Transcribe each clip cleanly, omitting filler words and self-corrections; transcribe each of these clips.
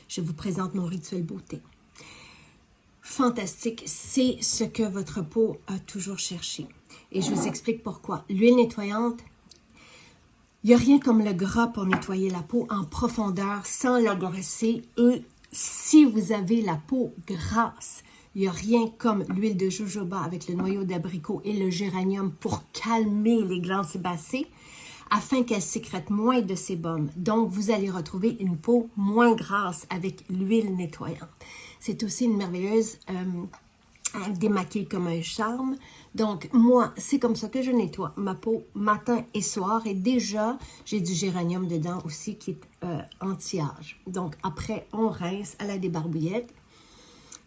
je vous présente mon rituel beauté. Fantastique, c'est ce que votre peau a toujours cherché. Et je vous explique pourquoi. L'huile nettoyante, il n'y a rien comme le gras pour nettoyer la peau en profondeur sans l'engraisser. Et si vous avez la peau grasse, il n'y a rien comme l'huile de jojoba avec le noyau d'abricot et le géranium pour calmer les glandes sébacées afin qu'elles sécrètent moins de sébum. Donc, vous allez retrouver une peau moins grasse avec l'huile nettoyante. C'est aussi une merveilleuse démaquille comme un charme. Donc, moi, c'est comme ça que je nettoie ma peau matin et soir. Et déjà, j'ai du géranium dedans aussi qui est anti-âge. Donc, après, on rince à la débarbouillette.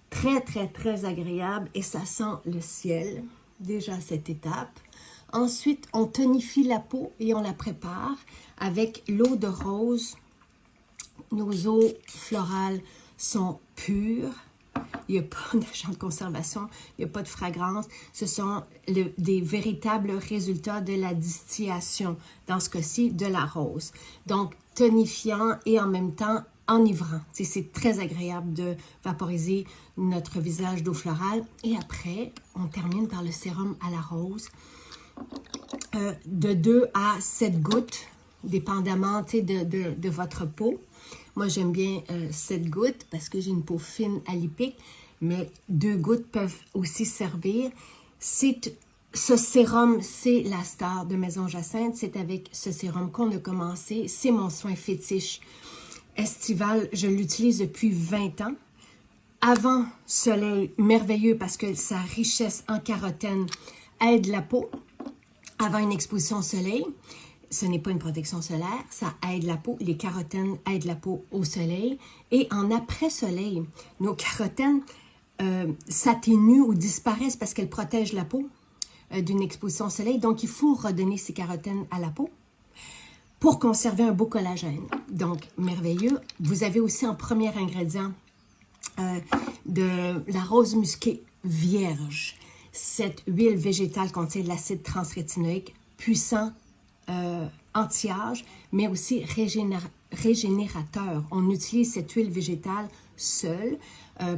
Très, très, très agréable. Et ça sent le ciel, déjà à cette étape. Ensuite, on tonifie la peau et on la prépare avec l'eau de rose. Nos eaux florales sont pures. Il n'y a pas d'agent de conservation, il n'y a pas de fragrance. Ce sont des véritables résultats de la distillation, dans ce cas-ci, de la rose. Donc, tonifiant et en même temps enivrant. C'est très agréable de vaporiser notre visage d'eau florale. Et après, on termine par le sérum à la rose. De 2 à 7 gouttes, dépendamment de votre peau. Moi, j'aime bien 7 gouttes parce que j'ai une peau fine à lipique, mais 2 gouttes peuvent aussi servir. Ce sérum, c'est la star de Maison Jacinthe. C'est avec ce sérum qu'on a commencé. C'est mon soin fétiche estival. Je l'utilise depuis 20 ans. Avant soleil, merveilleux parce que sa richesse en carotène aide la peau. Avant une exposition au soleil, ce n'est pas une protection solaire, ça aide la peau. Les carotènes aident la peau au soleil. Et en après-soleil, nos carotènes s'atténuent ou disparaissent parce qu'elles protègent la peau d'une exposition au soleil. Donc, il faut redonner ces carotènes à la peau pour conserver un beau collagène. Donc, merveilleux. Vous avez aussi en premier ingrédient de la rose musquée vierge. Cette huile végétale contient de l'acide transrétinoïque puissant, anti-âge, mais aussi régénérateur. On utilise cette huile végétale seule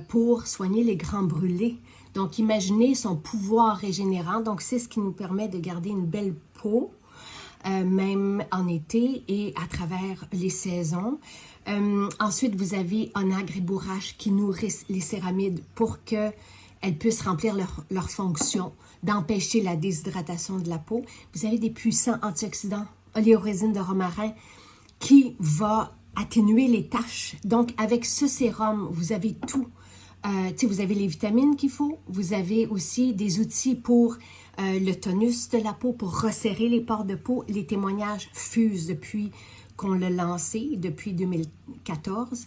pour soigner les grands brûlés. Donc, imaginez son pouvoir régénérant. Donc, c'est ce qui nous permet de garder une belle peau, même en été et à travers les saisons. Ensuite, vous avez onagre et bourrache qui nourrissent les céramides pour qu'elles puissent remplir leur fonction d'empêcher la déshydratation de la peau. Vous avez des puissants antioxydants, oléorésine de romarin, qui va atténuer les taches. Donc, avec ce sérum, vous avez tout. Vous avez les vitamines qu'il faut. Vous avez aussi des outils pour le tonus de la peau, pour resserrer les pores de peau. Les témoignages fusent depuis qu'on l'a lancé, depuis 2014.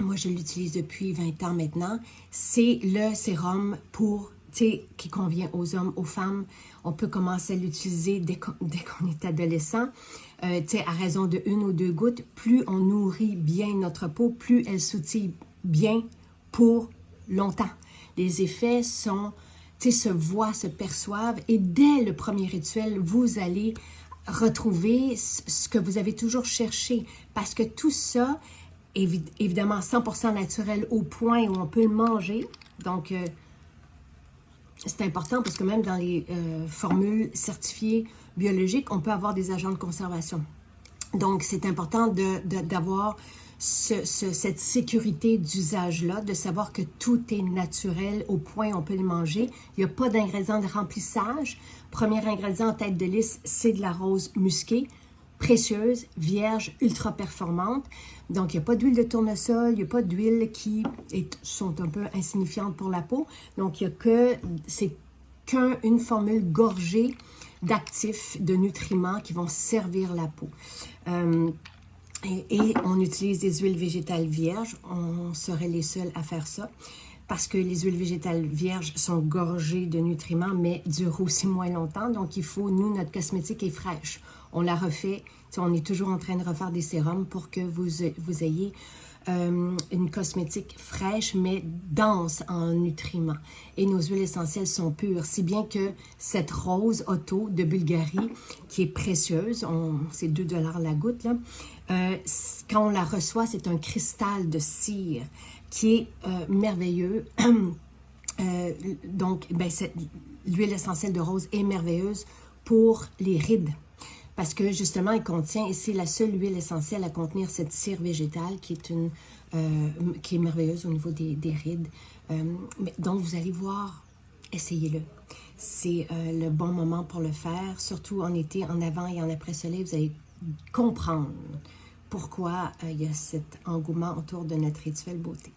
Moi, je l'utilise depuis 20 ans maintenant. C'est le sérum qui convient aux hommes, aux femmes. On peut commencer à l'utiliser dès qu'on est adolescent. À raison de 1 ou 2 gouttes, plus on nourrit bien notre peau, plus elle s'outille bien pour longtemps. Les effets se voient, se perçoivent. Et dès le premier rituel, vous allez retrouver ce que vous avez toujours cherché. Parce que tout ça, évidemment 100% naturel au point où on peut le manger. Donc, c'est important parce que même dans les formules certifiées biologiques, on peut avoir des agents de conservation. Donc, c'est important d'avoir cette sécurité d'usage-là, de savoir que tout est naturel au point où on peut le manger. Il n'y a pas d'ingrédients de remplissage. Premier ingrédient en tête de liste, c'est de la rose musquée, précieuse, vierge, ultra performante. Donc, il n'y a pas d'huile de tournesol, il n'y a pas d'huile qui sont un peu insignifiantes pour la peau. Donc, c'est qu'une formule gorgée d'actifs, de nutriments qui vont servir la peau. Et on utilise des huiles végétales vierges. On serait les seuls à faire ça parce que les huiles végétales vierges sont gorgées de nutriments, mais durent aussi moins longtemps. Donc, notre cosmétique est fraîche. On la refait. On est toujours en train de refaire des sérums pour que vous ayez une cosmétique fraîche, mais dense en nutriments. Et nos huiles essentielles sont pures, si bien que cette rose auto de Bulgarie, qui est précieuse, c'est 2 $ la goutte, là, Quand on la reçoit, c'est un cristal de cire qui est merveilleux. Donc, l'huile essentielle de rose est merveilleuse pour les rides. Parce que justement, elle contient, et c'est la seule huile essentielle à contenir cette cire végétale qui est merveilleuse au niveau des rides. Donc, vous allez voir, essayez-le. C'est le bon moment pour le faire, surtout en été, en avant et en après-soleil. Vous allez comprendre pourquoi il y a cet engouement autour de notre rituel beauté.